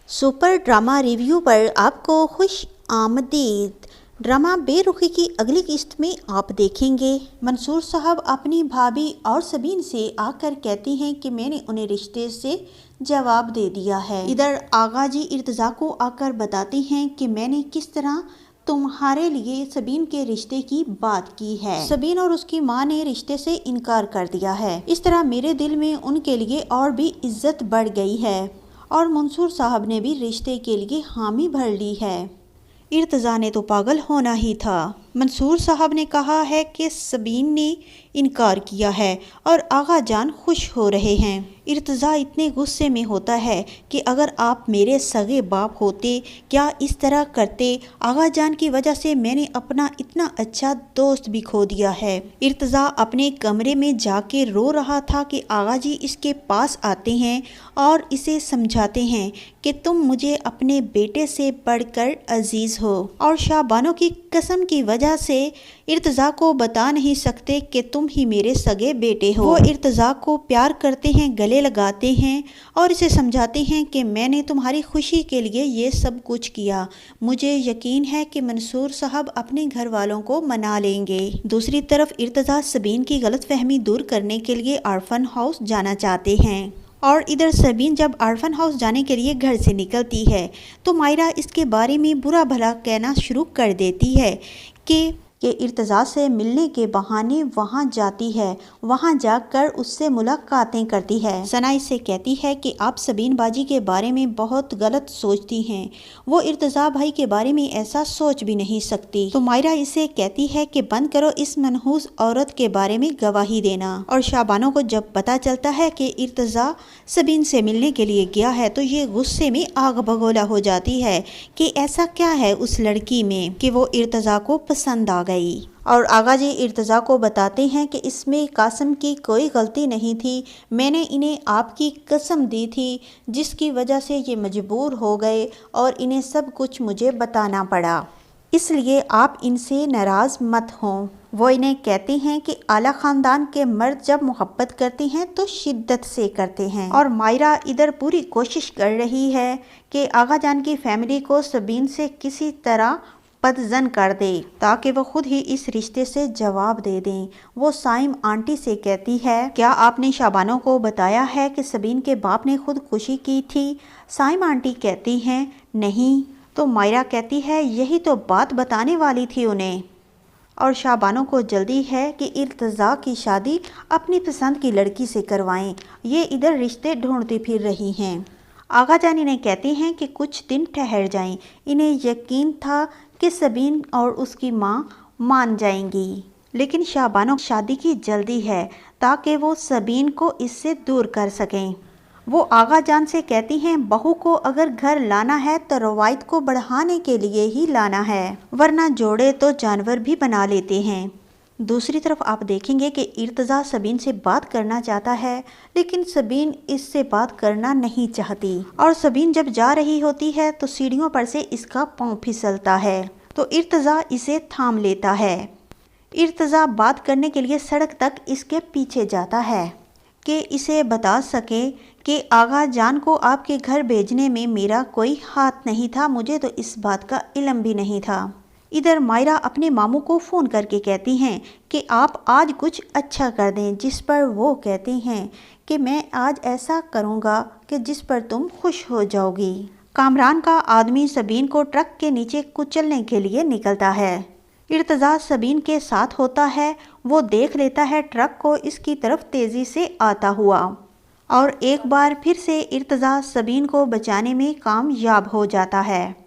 Super drama review पर आपको खुश आमदीद। ड्रामा बेरुखी की अगली किस्त में आप देखेंगे मंसूर साहब अपनी भाभी और सबीन से आकर कहती हैं कि मैंने उन्हें रिश्ते से जवाब दे दिया है। इधर आगा जी इर्तज़ा को आकर बताती हैं कि मैंने किस तरह तुम्हारे लिए सबीन के रिश्ते की बात की है। सबीन और उसकी माँ ने रिश्ते से इनकार कर दिया है। इस तरह मेरे दिल में उनके लिए और भी इज्जत बढ़ गई है और मंसूर साहब ने भी रिश्ते के लिए हामी भर ली है। इर्तज़ा ने तो पागल होना ही था। मंसूर साहब ने कहा है कि सबीन ने इनकार किया है और आगा जान खुश हो रहे हैं। इर्तज़ा इतने गुस्से में होता है कि अगर आप मेरे सगे बाप होते क्या इस तरह करते? आगा जान की वजह से मैंने अपना इतना अच्छा दोस्त भी खो दिया है। इर्तज़ा अपने कमरे में जाके रो रहा था कि आगा जी इसके पास आते हैं और इसे समझाते हैं कि तुम मुझे अपने बेटे से बढ़कर अजीज़ हो और शाबानो की कसम की वजह से इर्तज़ा को बता नहीं सकते कि तुम ही मेरे सगे बेटे हो। वो इर्तज़ा को प्यार करते हैं, गले लगाते हैं और इसे समझाते हैं कि मैंने तुम्हारी खुशी के लिए ये सब कुछ किया। मुझे यकीन है कि मंसूर साहब अपने घर वालों को मना लेंगे। दूसरी तरफ इर्तज़ा सबीन की गलतफहमी दूर करने के लिए ऑर्फन हाउस जाना चाहते हैं और इधर सबीन जब ऑर्फन हाउस जाने के लिए घर से निकलती है तो मायरा इसके बारे में बुरा भला कहना शुरू कर देती है कि इर्तज़ा से मिलने के बहाने वहां जाती है, वहां जाकर उससे मुलाकातें करती है। सना इससे कहती है कि आप सबीन बाजी के बारे में बहुत गलत सोचती हैं, वो इर्तज़ा भाई के बारे में ऐसा सोच भी नहीं सकती। तो मायरा इसे कहती है कि बंद करो इस मनहूस औरत के बारे में गवाही देना। और शाबानो को जब पता चलता है कि इर्तज़ा सबीन से मिलने के लिए गया है तो ये गुस्से में आग बगोला हो जाती है कि ऐसा क्या है उस लड़की में कि वो इर्तज़ा को पसंद आ गई। और आगा जी इर्तज़ा को बताते हैं कि इसमें कासिम की कोई गलती नहीं थी, मैंने इन्हें आपकी कसम दी थी जिसकी वजह से ये मजबूर हो गए और इन्हें सब कुछ मुझे बताना पड़ा, इसलिए आप इनसे नाराज़ मत हों। वो इन्हें कहते हैं कि आला ख़ानदान के मर्द जब मोहब्बत करते हैं तो शिद्दत से करते हैं। और मायरा इधर पूरी कोशिश कर रही है कि आगा जान की फैमिली को सबीन से किसी तरह बदज़न कर दे ताकि वो खुद ही इस रिश्ते से जवाब दे दें। वो साइम आंटी से कहती है, क्या आपने शाबानो को बताया है कि सबीन के बाप ने खुदकुशी की थी? साइम आंटी कहती हैं नहीं। तो मायरा कहती है यही तो बात बताने वाली थी उन्हें। और शाबानो को जल्दी है कि इर्तज़ा की शादी अपनी पसंद की लड़की से करवाएं। ये इधर रिश्ते ढूंढती फिर रही हैं। आगा जान इन्हें कहती हैं कि कुछ दिन ठहर जाएं। इन्हें यकीन था कि सबीन और उसकी माँ मान जाएंगी, लेकिन शाबानो शादी की जल्दी है ताकि वो सबीन को इससे दूर कर सकें। वो आगा जान से कहती हैं बहू को अगर घर लाना है तो रवायत को बढ़ाने के लिए ही लाना है, वरना जोड़े तो जानवर भी बना लेते हैं। दूसरी तरफ आप देखेंगे कि इर्तज़ा सबीन से बात करना चाहता है लेकिन सबीन इससे बात करना नहीं चाहती और सबीन जब जा रही होती है तो सीढ़ियों पर से इसका पाँव फिसलता है तो इर्तज़ा इसे थाम लेता है। इर्तज़ा बात करने के लिए सड़क तक इसके पीछे जाता है कि इसे बता सके कि आगा जान को आपके घर भेजने में मेरा कोई हाथ नहीं था, मुझे तो इस बात का इल्म भी नहीं था। इधर मायरा अपने मामू को फ़ोन करके कहती हैं कि आप आज कुछ अच्छा कर दें, जिस पर वो कहते हैं कि मैं आज ऐसा करूँगा कि जिस पर तुम खुश हो जाओगी। कामरान का आदमी सबीन को ट्रक के नीचे कुचलने के लिए निकलता है। इर्तज़ा सबीन के साथ होता है, वो देख लेता है ट्रक को इसकी तरफ तेज़ी से आता हुआ और एक बार फिर से इर्तज़ा सबीन को बचाने में कामयाब हो जाता है।